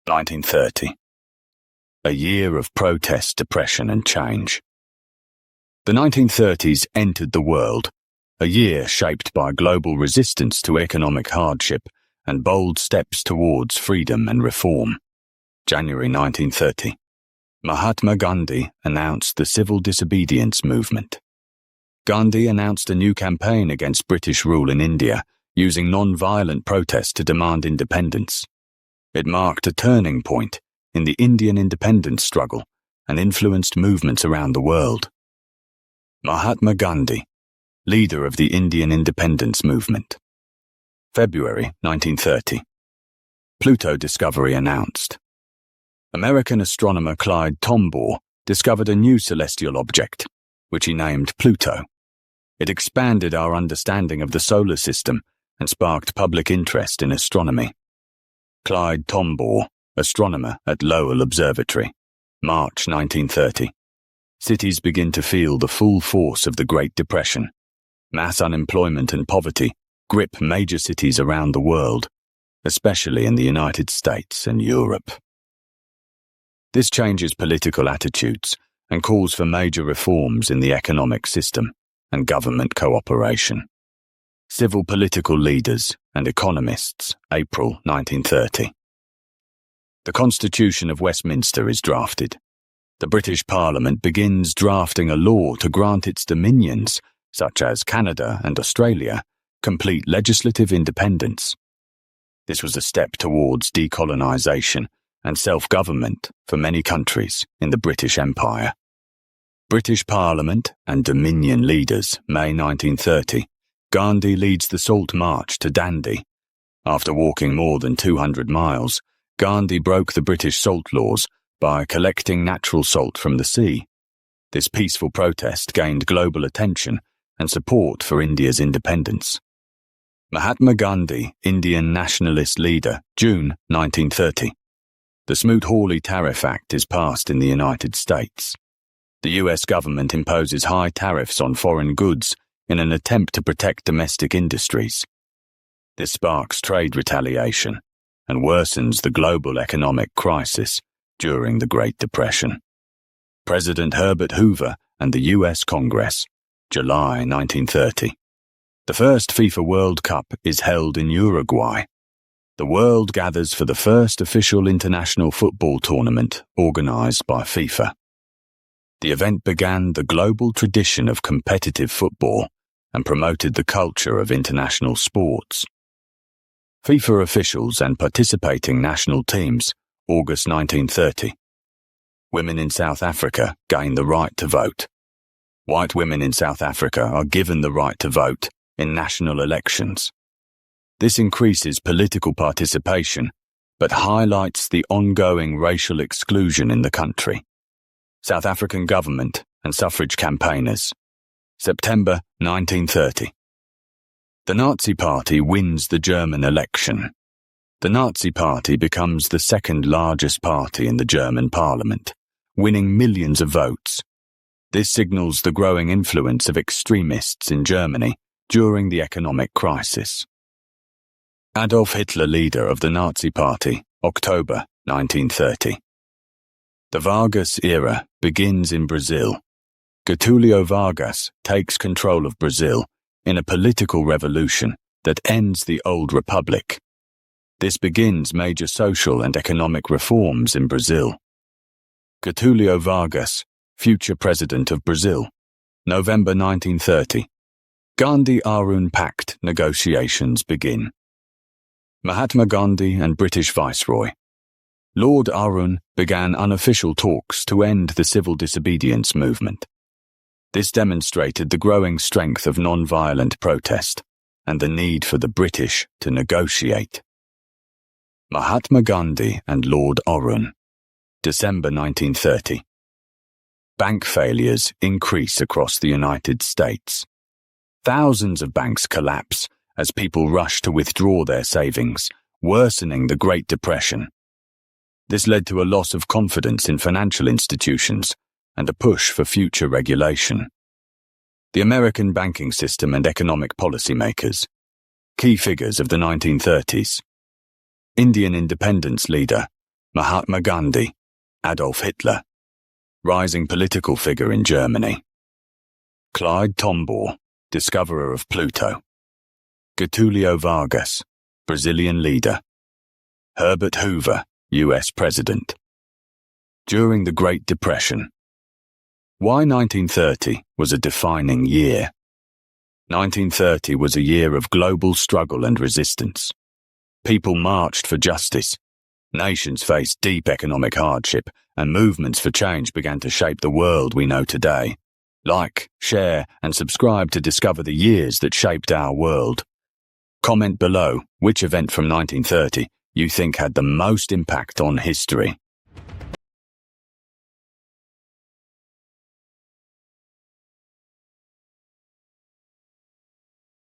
1930. A year of protest, depression and change. The 1930s entered the world, a year shaped by global resistance to economic hardship and bold steps towards freedom and reform. January 1930. Mahatma Gandhi announced the Civil Disobedience Movement. Gandhi announced a new campaign against British rule in India, using non-violent protest to demand independence. It marked a turning point in the Indian independence struggle and influenced movements around the world. Mahatma Gandhi, leader of the Indian independence movement. February 1930. Pluto discovery announced. American astronomer Clyde Tombaugh discovered a new celestial object, which he named Pluto. It expanded our understanding of the solar system and sparked public interest in astronomy. Clyde Tombaugh, astronomer at Lowell Observatory, March 1930. Cities begin to feel the full force of the Great Depression. Mass unemployment and poverty grip major cities around the world, especially in the United States and Europe. This changes political attitudes and calls for major reforms in the economic system and government cooperation. Civil political leaders and economists, April 1930. The Constitution of Westminster is drafted. The British Parliament begins drafting a law to grant its dominions, such as Canada and Australia, complete legislative independence. This was a step towards decolonisation and self-government for many countries in the British Empire. British Parliament and Dominion leaders, May 1930. Gandhi leads the Salt March to Dandi. After walking more than 200 miles, Gandhi broke the British salt laws by collecting natural salt from the sea. This peaceful protest gained global attention and support for India's independence. Mahatma Gandhi, Indian nationalist leader, June 1930. The Smoot-Hawley Tariff Act is passed in the United States. The US government imposes high tariffs on foreign goods in an attempt to protect domestic industries. This sparks trade retaliation and worsens the global economic crisis during the Great Depression. President Herbert Hoover and the US Congress, July 1930. The first FIFA World Cup is held in Uruguay. The world gathers for the first official international football tournament organized by FIFA. The event began the global tradition of competitive football and promoted the culture of international sports. FIFA officials and participating national teams, August 1930. Women in South Africa gain the right to vote. White women in South Africa are given the right to vote in national elections. This increases political participation, but highlights the ongoing racial exclusion in the country. South African government and suffrage campaigners. September 1930. The Nazi Party wins the German election. The Nazi Party becomes the second largest party in the German parliament, winning millions of votes. This signals the growing influence of extremists in Germany during the economic crisis. Adolf Hitler, leader of the Nazi Party, October 1930. The Vargas era begins in Brazil. Getúlio Vargas takes control of Brazil in a political revolution that ends the old republic. This begins major social and economic reforms in Brazil. Getúlio Vargas, future president of Brazil, November 1930. Gandhi-Arun Pact negotiations begin. Mahatma Gandhi and British Viceroy. Lord Arun began unofficial talks to end the Civil Disobedience Movement. This demonstrated the growing strength of non-violent protest and the need for the British to negotiate. Mahatma Gandhi and Lord Arun. December 1930. Bank failures increase across the United States. Thousands of banks collapse as people rush to withdraw their savings, worsening the Great Depression. This led to a loss of confidence in financial institutions and a push for future regulation. The American banking system and economic policymakers. Key figures of the 1930s. Indian independence leader, Mahatma Gandhi, Adolf Hitler, rising political figure in Germany. Clyde Tombaugh, discoverer of Pluto. Getúlio Vargas, Brazilian leader. Herbert Hoover, US President. During the Great Depression. Why 1930 was a defining year? 1930 was a year of global struggle and resistance. People marched for justice. Nations faced deep economic hardship, and movements for change began to shape the world we know today. Like, share, and subscribe to discover the years that shaped our world. Comment below which event from 1930 you think had the most impact on history.